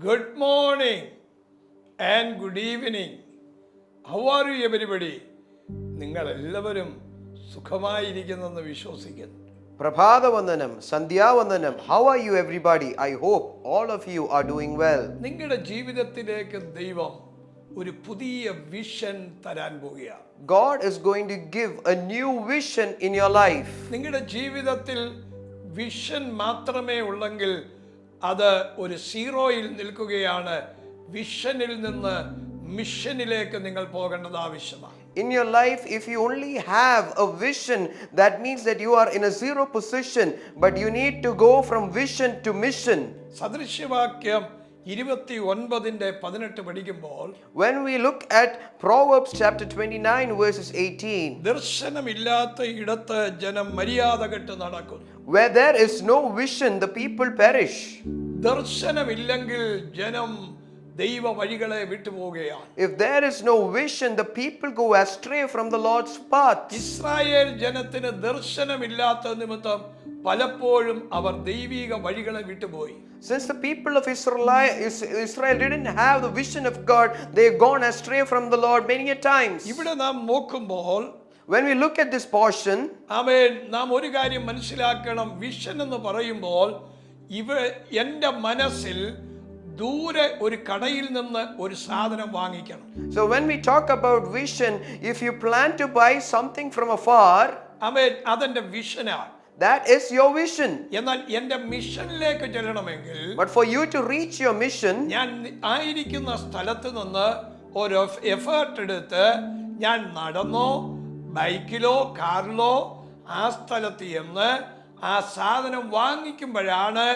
Good morning and good evening. How are you everybody? നിങ്ങൾ എല്ലാവരും സുഖമായിരിക്കുന്നെന്ന് വിശ്വസിക്കുന്നു. പ്രഭാതവന്ദനം, സന്ധ്യാവന്ദനം. How are you everybody? I hope all of you are doing well. നിങ്ങളുടെ ജീവിതത്തിലേക്ക് ദൈവം ഒരു പുതിയ വിഷൻ തരാൻ പോകുകയാണ്. God is going to give a new vision in your life. നിങ്ങളുടെ ജീവിതത്തിൽ വിഷൻ മാത്രമേ ഉള്ളെങ്കിൽ അത് ഒരു സീറോയിൽ നിൽക്കുകയാണ്. വിഷനിൽ നിന്ന് മിഷനിലേക്ക് നിങ്ങൾ പോകേണ്ടത് ആവശ്യമാണ്. In your life, if you only have a vision, that means that you are in a zero position, but you need to go from vision to mission. സദൃശ്യവാക്യം 29:18 പഠിക്കുമ്പോൾ, When we look at Proverbs chapter 29 verses 18, ദർശനമില്ലാത്ത ഇടത്ത് ജനം മര്യാദ കെട്ട് നടക്കുന്നു. where there is no vision, the people perish. ദർശനമില്ലെങ്കിൽ ജനം ദൈവ വഴികളെ വിട്ടുപോവുകയാണ്. If there is no vision, the people go astray from the Lord's path. Israel ജനത്തിന് ദർശനമില്ലാത്ത നിമിത്തം പലപ്പോഴും അവർ ദൈവിക വഴികളെ വിട്ടുപോയി. Since the people of Israel didn't have the vision of God, they have gone astray from the Lord many a times. ഇവിടെ നാം നോക്കുമ്പോൾ, When we look at this portion, ആമേൻ, നാം ഒരു കാര്യം മനസ്സിലാക്കണം. വിഷൻ എന്ന് പറയുമ്പോൾ എൻ്റെ മനസ്സിൽ ദൂരെ ഒരു കടയിൽ നിന്ന് ഒരു സാധനം വാങ്ങിക്കണം. so when we talk about vision, if you plan to buy something from afar, ആമേൻ, അതെന്റെ വിഷനാണ്. that is your vision. എന്നാൽ എൻ്റെ മിഷനിലേക്ക് ചെല്ലണമെങ്കിൽ, But for you to reach your mission, ഞാൻ ആയിരിക്കുന്ന സ്ഥലത്ത് നിന്ന് ഒരു എഫേർട്ട് എടുത്ത് ഞാൻ നടന്നോ ബൈക്കിലോ കാറിലോ ആ സ്ഥലത്ത് എന്ന് ആ സാധനം വാങ്ങിക്കുമ്പോഴാണ്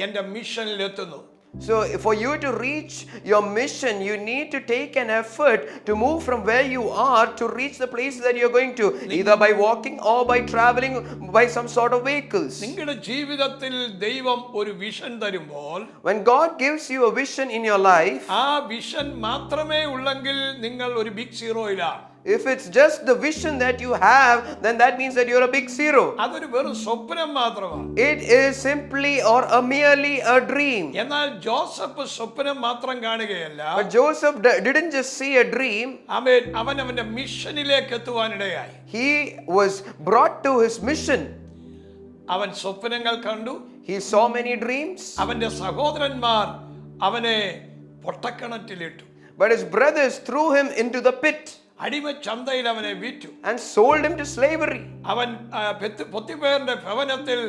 എൻ്റെ മിഷനിലെത്തുന്നത്. so for you to reach your mission, you need to take an effort to move from where you are to reach the place that you're going to, either by walking or by traveling by some sort of vehicles. നിങ്ങളുടെ ജീവിതത്തിൽ ദൈവം ഒരു vision തരുമ്പോൾ, When God gives you a vision in your life, ആ vision മാത്രമേ ഉള്ളെങ്കിൽ നിങ്ങൾ ഒരു big സീറോയിലാണ്. if it's just the vision that you have, then that means that you're a big zero. അതൊരു വെറും സ്വപ്നം മാത്രമാണ്. It is simply or a merely a dream. എന്നാൽ ജോസഫ് സ്വപ്നം മാത്രം കാണുകയല്ല. But Joseph didn't just see a dream. അവൻ അവന്റെ മിഷനിലേക്ക് എത്തുവാനിടയായി. He was brought to his mission. അവൻ സ്വപ്നങ്ങൾ കണ്ടു. He saw many dreams. അവന്റെ സഹോദരന്മാർ അവനെ പൊട്ടക്കിണറ്റിലിട്ടു. But his brothers threw him into the pit അടിമ ചന്തയിൽ അവനെ വിറ്റു. and sold him to slavery. അവൻ പൊത്തിഫേറിന്റെ ഭവനത്തിൽ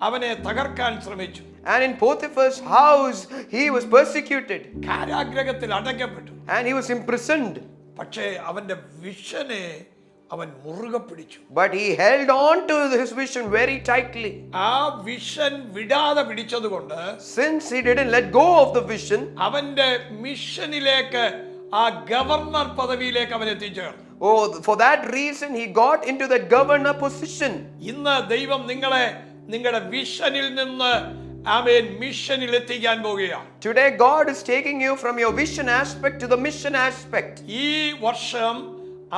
അവനെ തകർക്കാൻ ശ്രമിച്ചു. And in Potiphar's house he was persecuted കാരാഗ്രഹത്തിൽ അടയ്ക്കപ്പെട്ടു. and he was imprisoned. പക്ഷേ അവന്റെ വിഷനെ അവൻ മുറുകെ പിടിച്ചു. But he held on to his vision very tightly. ആ വിഷൻ വിടാതെ പിടിച്ചതുകൊണ്ട്, Since he didn't let go of the vision, അവന്റെ മിഷനിലേക്ക് ആ ഗവർണർ പദവിയിലേക്ക് അവൻ എത്തിച്ചേർന്നു. for that reason he got into that governor position. ഇന്ന് ദൈവം നിങ്ങളെ നിങ്ങളുടെ വിഷനിൽ നിന്ന് ആമേൻ മിഷനിൽ എത്തിക്കാൻ പോകുകയാണ്. Today God is taking you from your vision aspect to the mission aspect. ഈ വർഷം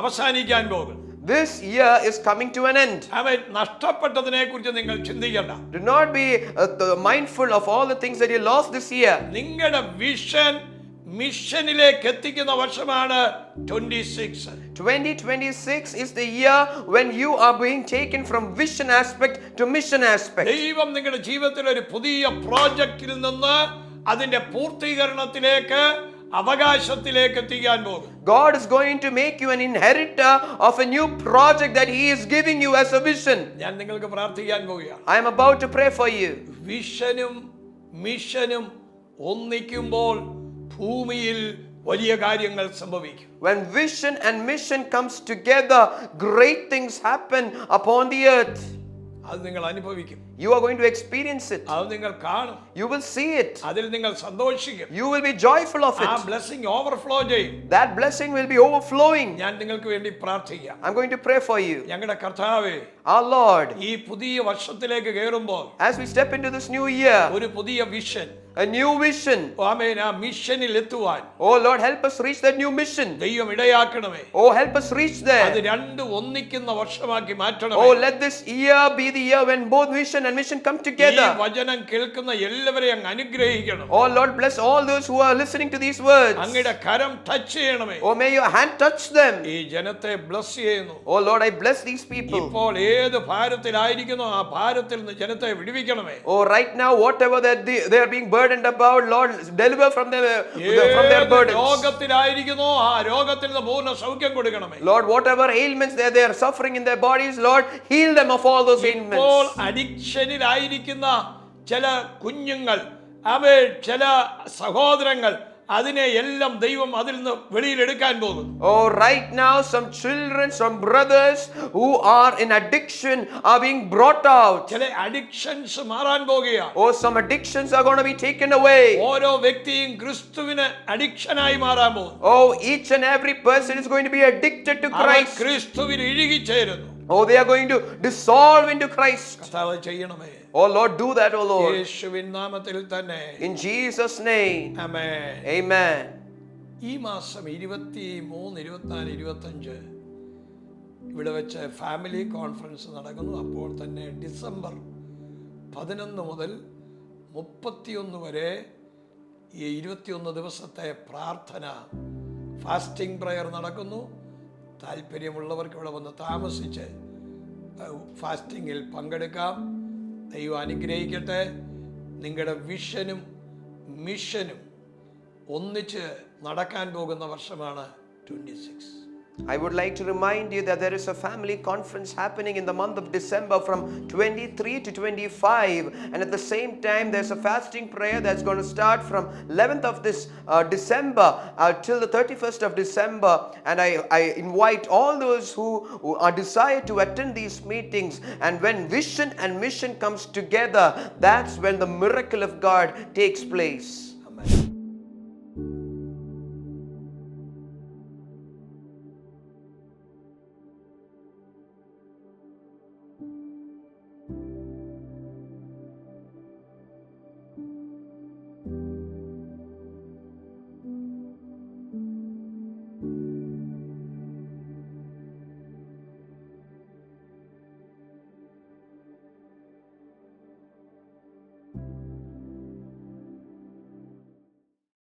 അവസാനിക്കാൻ പോകും. This year is coming to an end. ആമേൻ. നഷ്ടപ്പെട്ടതിനെ കുറിച്ച് നിങ്ങൾ ചിന്തിക്കണ്ട. Do not be mindful of all the things that you lost this year. നിങ്ങളുടെ vision മിഷനിലേക്ക് എത്തിക്കുന്ന വർഷമാണ് 26. 2026 is the year when you are being taken from vision aspect to mission aspect. ദൈവം നിങ്ങളുടെ ജീവിതത്തിൽ ഒരു പുതിയ പ്രോജക്റ്റിൽ നിന്ന് അതിന്റെ പൂർത്തീകരണത്തിലേക്ക് അവകാശത്തിലേക്ക് എത്തിക്കാൻ പോകും. God is going to make you an inheritor of a new project that he is giving you as a vision. ഞാൻ നിങ്ങൾക്ക് പ്രാർത്ഥിക്കാൻ പോവുകയാണ്. I am about to pray for you. വിഷനും മിഷനും ഒന്നിക്കുമ്പോൾ ഭൂമിയിൽ വലിയ കാര്യങ്ങൾ സംഭവിക്കും. When vision and mission comes together, great things happen upon the earth. അത് നിങ്ങൾ അനുഭവിക്കും. You are going to experience it. അത് നിങ്ങൾ കാണും. You will see it. അതിൽ നിങ്ങൾ സന്തോഷിക്കും. You will be joyful of ആ it. ബ്ലെസ്സിംഗ് ഓവർഫ്ലോ ചെയ്യും. That blessing will be overflowing. ഞാൻ നിങ്ങൾക്ക് വേണ്ടി പ്രാർത്ഥിക്കാം. I'm going to pray for you. ഞങ്ങളുടെ കർത്താവേ, Our Lord, ഈ പുതിയ വർഷത്തിലേക്ക് കയറുമ്പോൾ as we step into this new year, ഒരു പുതിയ വിഷൻ, a new vision. ആമേൻ, ആ മിഷനിൽ എത്തുവാൻ Oh Lord, help us reach that new mission. ദൈവം ഇടയാക്കണമേ. Oh, help us reach അത് there. രണ്ടും ഒന്നിക്കുന്ന വർഷമാക്കി മാറ്റണമേ. Oh, let this year be the year when both vision and mission come ഈ together. വചനം കേൾക്കുന്ന എല്ലാവരെയും അങ്ങ് അനുഗ്രഹിക്കണം. Oh Lord, bless all those who are listening to these words. അങ്ങയുടെ കരം ടച്ച് ചെയ്യണമേ. Oh, may your hand touch them. ഈ ജനത്തെ ബ്ലസ് ചെയ്യുന്നു. Oh Lord, I bless these people. ഇപ്പോൾ ഏത് ഭാരത്തിലായിരിക്കുന്നോ ആ ഭാരത്തിൽ നിന്ന് ജനത്തെ വിടുവിക്കണമേ. Oh, right now, whatever that they are being burdened about, Lord, deliver from their ഏത് burdens. രോഗത്തിലായിരിക്കുന്നോ ആ രോഗത്തിൽ നിന്ന് പൂർണ്ണ സൗഖ്യം കൊടുക്കണമേ. Lord, whatever ailments they are suffering in their bodies, Lord, heal them of all those ഇപ്പോൾ ailments. അഡിക്ഷനിലായിരിക്കുന്ന ചില കുഞ്ഞുങ്ങൾ, അവ ചില സഹോദരങ്ങൾ, അതിനെ എല്ലാം ദൈവം അതിൽ നിന്ന് വെളിയിലെടുക്കാൻ പോകുന്നു. Oh, right now, some children, some brothers who are in addiction are being brought out. ചില അഡിക്ഷൻസ് മാറാൻ പോകുകയാണ്. Oh, some addictions are going to be taken away. ഓരോ വ്യക്തിയും ക്രിസ്തുവിന് അഡിക്ഷനായി മാറാൻ പോകുന്നു. Oh, each and every person is going to be addicted to our Christ. ക്രിസ്തുവിൽ ഇഴുകിച്ചേരുന്നു. Oh, they are going to dissolve into Christ. കർത്താവ് ചെയ്യണമേ. Oh Lord, do that, oh Lord. യേശുവിൻ നാമത്തിൽ തന്നെ. In Jesus' name. Amen. Amen. ഈ മാസം 23, 24, 25 ഇവിടെ വെച്ച് ഫാമിലി കോൺഫറൻസ് നടക്കുന്നു. അപ്പോൾ തന്നെ ഡിസംബർ 11 മുതൽ 31 വരെ ഈ 21 ദിവസത്തെ പ്രാർത്ഥന ഫാസ്റ്റിംഗ് പ്രയർ നടക്കുന്നു. താല്പര്യമുള്ളവർക്ക് ഇവിടെ വന്ന് താമസിച്ച് ഫാസ്റ്റിങ്ങിൽ പങ്കെടുക്കാം. ദൈവം അനുഗ്രഹിക്കട്ടെ. നിങ്ങളുടെ വിഷനും മിഷനും ഒന്നിച്ച് നടക്കാൻ പോകുന്ന വർഷമാണ് 26. I would like to remind you that there is a family conference happening in the month of December from 23 to 25, and at the same time there's a fasting prayer that's going to start from 11th of this December till the 31st of December, and I invite all those who are desire to attend these meetings. And when vision and mission comes together, that's when the miracle of God takes place.